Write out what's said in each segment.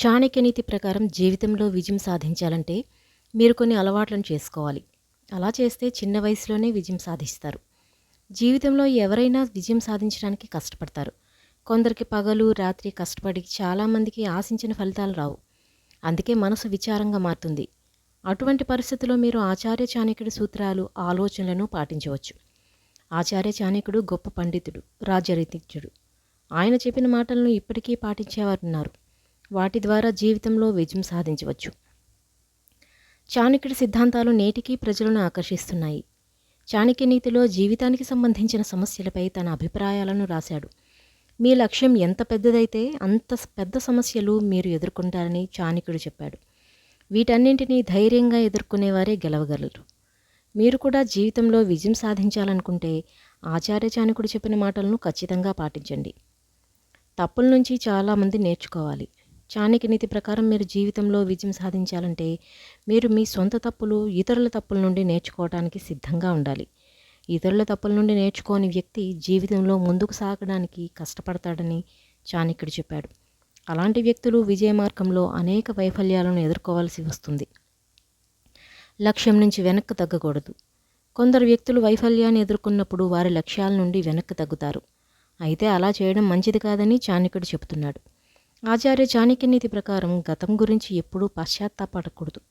చాణక్య నీతి ప్రకారం జీవితంలో విజయం సాధించాలంటే మీరు కొన్ని అలవాట్లను చేసుకోవాలి. అలా చేస్తే చిన్న వయసులోనే విజయం సాధిస్తారు. జీవితంలో ఎవరైనా విజయం సాధించడానికి కష్టపడతారు. కొందరికి పగలు రాత్రి కష్టపడి చాలామందికి ఆశించిన ఫలితాలు రావు. అందుకే మనసు విచారంగా మారుతుంది. అటువంటి పరిస్థితుల్లో మీరు ఆచార్య చాణక్యుడి సూత్రాలు ఆలోచనలను పాటించవచ్చు. ఆచార్య చాణక్యుడు గొప్ప పండితుడు, రాజనీతిజ్ఞుడు. ఆయన చెప్పిన మాటలను ఇప్పటికీ పాటించేవారున్నారు. వాటి ద్వారా జీవితంలో విజయం సాధించవచ్చు. చాణక్యుడి సిద్ధాంతాలు నేటికీ ప్రజలను ఆకర్షిస్తున్నాయి. చాణక్య నీతిలో జీవితానికి సంబంధించిన సమస్యలపై తన అభిప్రాయాలను రాశాడు. మీ లక్ష్యం ఎంత పెద్దదైతే అంత పెద్ద సమస్యలు మీరు ఎదుర్కొంటారని చాణక్యుడు చెప్పాడు. వీటన్నింటినీ ధైర్యంగా ఎదుర్కొనేవారే గెలవగలరు. మీరు కూడా జీవితంలో విజయం సాధించాలనుకుంటే ఆచార్య చాణక్యుడు చెప్పిన మాటలను ఖచ్చితంగా పాటించండి. తప్పుల నుంచి చాలామంది నేర్చుకోవాలి. చాణక్య నీతి ప్రకారం మీరు జీవితంలో విజయం సాధించాలంటే మీరు మీ సొంత తప్పులు, ఇతరుల తప్పుల నుండి నేర్చుకోవడానికి సిద్ధంగా ఉండాలి. ఇతరుల తప్పుల నుండి నేర్చుకోని వ్యక్తి జీవితంలో ముందుకు సాగడానికి కష్టపడతాడని చాణక్యుడు చెప్పాడు. అలాంటి వ్యక్తులు విజయ మార్గంలో అనేక వైఫల్యాలను ఎదుర్కోవాల్సి వస్తుంది. లక్ష్యం నుంచి వెనక్కి తగ్గకూడదు. కొందరు వ్యక్తులు వైఫల్యాన్ని ఎదుర్కొన్నప్పుడు వారి లక్ష్యాల నుండి వెనక్కి తగ్గుతారు. అయితే అలా చేయడం మంచిది కాదని చాణక్యుడు చెబుతున్నాడు. ఆచార్య చాణక్య నీతి ప్రకారం గతం గురించి ఎప్పుడూ పశ్చాత్తాపడకూడదు.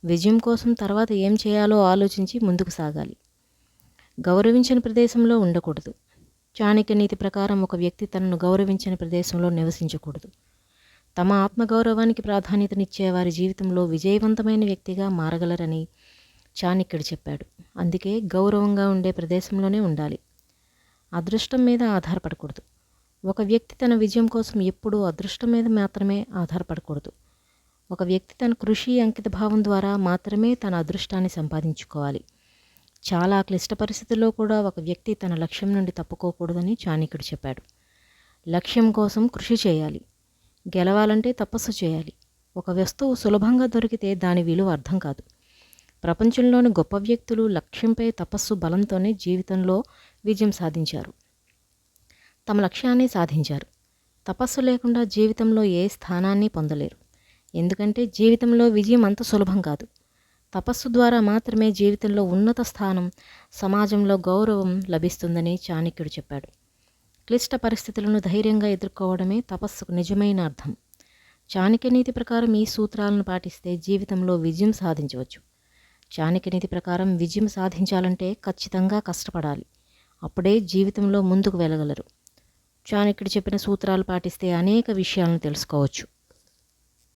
విజయం కోసం తర్వాత ఏం చేయాలో ఆలోచించి ముందుకు సాగాలి. గౌరవించని ప్రదేశంలో ఉండకూడదు. చాణక్య నీతి ప్రకారం ఒక వ్యక్తి తనను గౌరవించని ప్రదేశంలో నివసించకూడదు. తమ ఆత్మగౌరవానికి ప్రాధాన్యతనిచ్చే వారి జీవితంలో విజయవంతమైన వ్యక్తిగా మారగలరని చాణక్యుడు చెప్పాడు. అందుకే గౌరవంగా ఉండే ప్రదేశంలోనే ఉండాలి. అదృష్టం మీద ఆధారపడకూడదు. ఒక వ్యక్తి తన విజయం కోసం ఎప్పుడూ అదృష్టం మీద మాత్రమే ఆధారపడకూడదు. ఒక వ్యక్తి తన కృషి, అంకితభావం ద్వారా మాత్రమే తన అదృష్టాన్ని సంపాదించుకోవాలి. చాలా క్లిష్ట పరిస్థితుల్లో కూడా ఒక వ్యక్తి తన లక్ష్యం నుండి తప్పుకోకూడదని చాణక్యుడు చెప్పాడు. లక్ష్యం కోసం కృషి చేయాలి. గెలవాలంటే తపస్సు చేయాలి. ఒక వస్తువు సులభంగా దొరికితే దాని విలువ అర్థం కాదు. ప్రపంచంలోని గొప్ప వ్యక్తులు లక్ష్యంపై తపస్సు బలంతోనే జీవితంలో విజయం సాధించారు. తమ లక్ష్యాన్ని సాధించారు. తపస్సు లేకుండా జీవితంలో ఏ స్థానాన్ని పొందలేరు. ఎందుకంటే జీవితంలో విజయం అంత సులభం కాదు. తపస్సు ద్వారా మాత్రమే జీవితంలో ఉన్నత స్థానం, సమాజంలో గౌరవం లభిస్తుందని చాణక్యుడు చెప్పాడు. క్లిష్ట పరిస్థితులను ధైర్యంగా ఎదుర్కోవడమే తపస్సుకు నిజమైన అర్థం. చాణక్య నీతి ప్రకారం ఈ సూత్రాలను పాటిస్తే జీవితంలో విజయం సాధించవచ్చు. చాణక్య నీతి ప్రకారం విజయం సాధించాలంటే ఖచ్చితంగా కష్టపడాలి. అప్పుడే జీవితంలో ముందుకు వెళ్ళగలరు. చాణక్యుడు చెప్పిన సూత్రాలు పాటిస్తే అనేక విషయాలను తెలుసుకోవచ్చు.